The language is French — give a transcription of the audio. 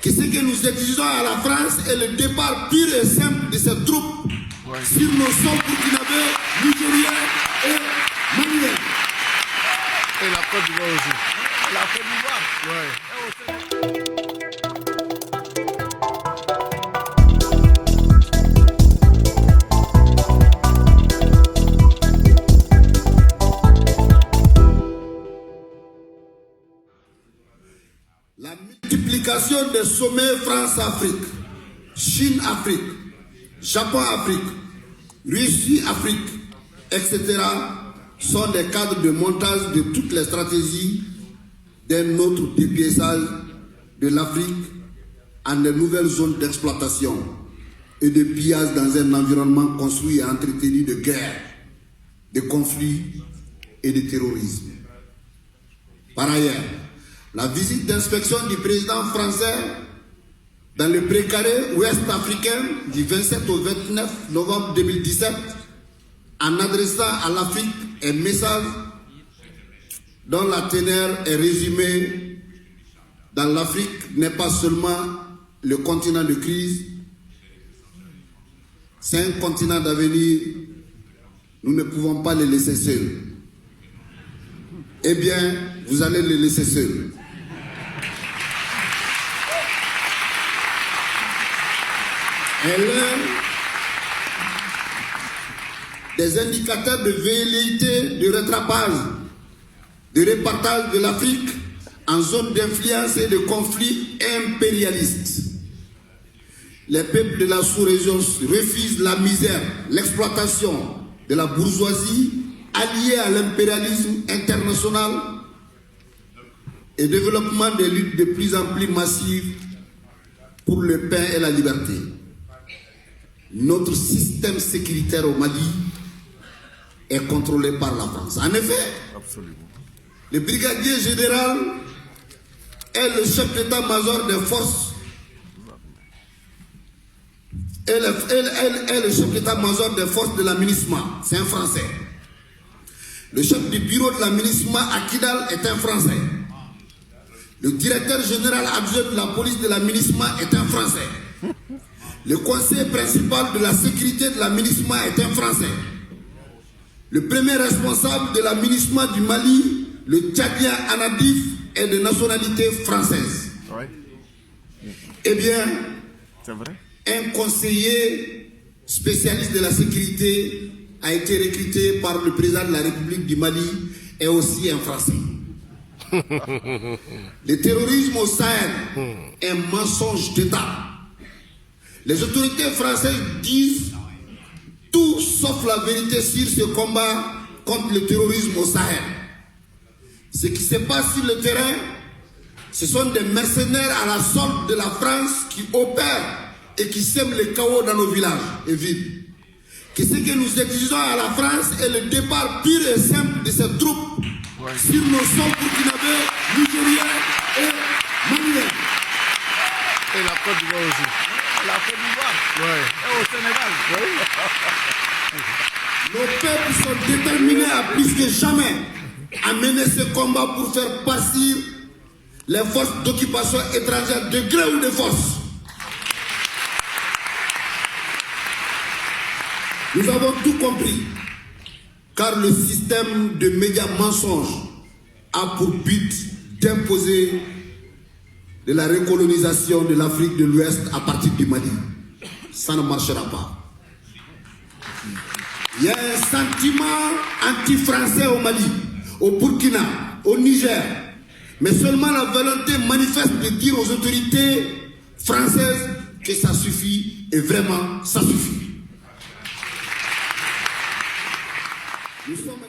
que ce que nous exigeons à la France est le départ pur et simple de ces troupes sur nos sols burkinabés, nigériens et maliens. Et la Côte d'Ivoire aussi. La Côte d'Ivoire. Ouais. La multiplication des sommets France-Afrique, Chine-Afrique, Japon-Afrique, Russie-Afrique, etc. sont des cadres de montage de toutes les stratégies d'un autre dépiéçage de l'Afrique en de nouvelles zones d'exploitation et de pillage dans un environnement construit et entretenu de guerre, de conflits et de terrorisme. Par ailleurs, la visite d'inspection du président français dans le précaré ouest africain du 27 au 29 novembre 2017 en adressant à l'Afrique un message dont la teneur est résumée dans l'Afrique n'est pas seulement le continent de crise, c'est un continent d'avenir, nous ne pouvons pas les laisser seuls. Eh bien, vous allez les laisser seuls. Et l'un des indicateurs de velléité de rattrapage, de répartage de l'Afrique en zone d'influence et de conflits impérialistes. Les peuples de la sous-région refusent la misère, l'exploitation de la bourgeoisie alliée à l'impérialisme international et développement des luttes de plus en plus massives pour le pain et la liberté. Notre système sécuritaire au Mali est contrôlé par la France. En effet, le brigadier général est le chef d'état-major des forces est le chef d'état-major des forces de la MINUSMA, c'est un Français. Le chef du bureau de la MINUSMA à Kidal est un Français. Le directeur général adjoint de la police de la MINUSMA est un Français. Le conseiller principal de la sécurité de la MINUSMA est un Français. Le premier responsable de la MINUSMA du Mali, le Tchadien Anadif, est de nationalité française. Ouais. Eh bien, C'est vrai? un conseiller spécialiste de la sécurité a été recruté par le président de la République du Mali et aussi un Français. Le terrorisme au Sahel est un mensonge d'État. Les autorités françaises disent tout sauf la vérité sur ce combat contre le terrorisme au Sahel. Ce qui se passe sur le terrain, ce sont des mercenaires à la solde de la France qui opèrent et qui sèment le chaos dans nos villages et villes. Que ce que nous exigeons à la France est le départ pur et simple de ces troupes sur nos sols burkinabés, nigériens et maliens. Et la Côte d'Ivoire aussi. La Côte d'Ivoire. Ouais. Et au Sénégal. Nos peuples sont déterminés à plus que jamais à mener ce combat pour faire partir les forces d'occupation étrangères de gré ou de force. Nous avons tout compris, car le système de médias mensonges a pour but d'imposer de la recolonisation de l'Afrique de l'Ouest à partir du Mali. Ça ne marchera pas. Il y a un sentiment anti-français au Mali, au Burkina, au Niger, mais seulement la volonté manifeste de dire aux autorités françaises que ça suffit, et vraiment ça suffit. Nous sommes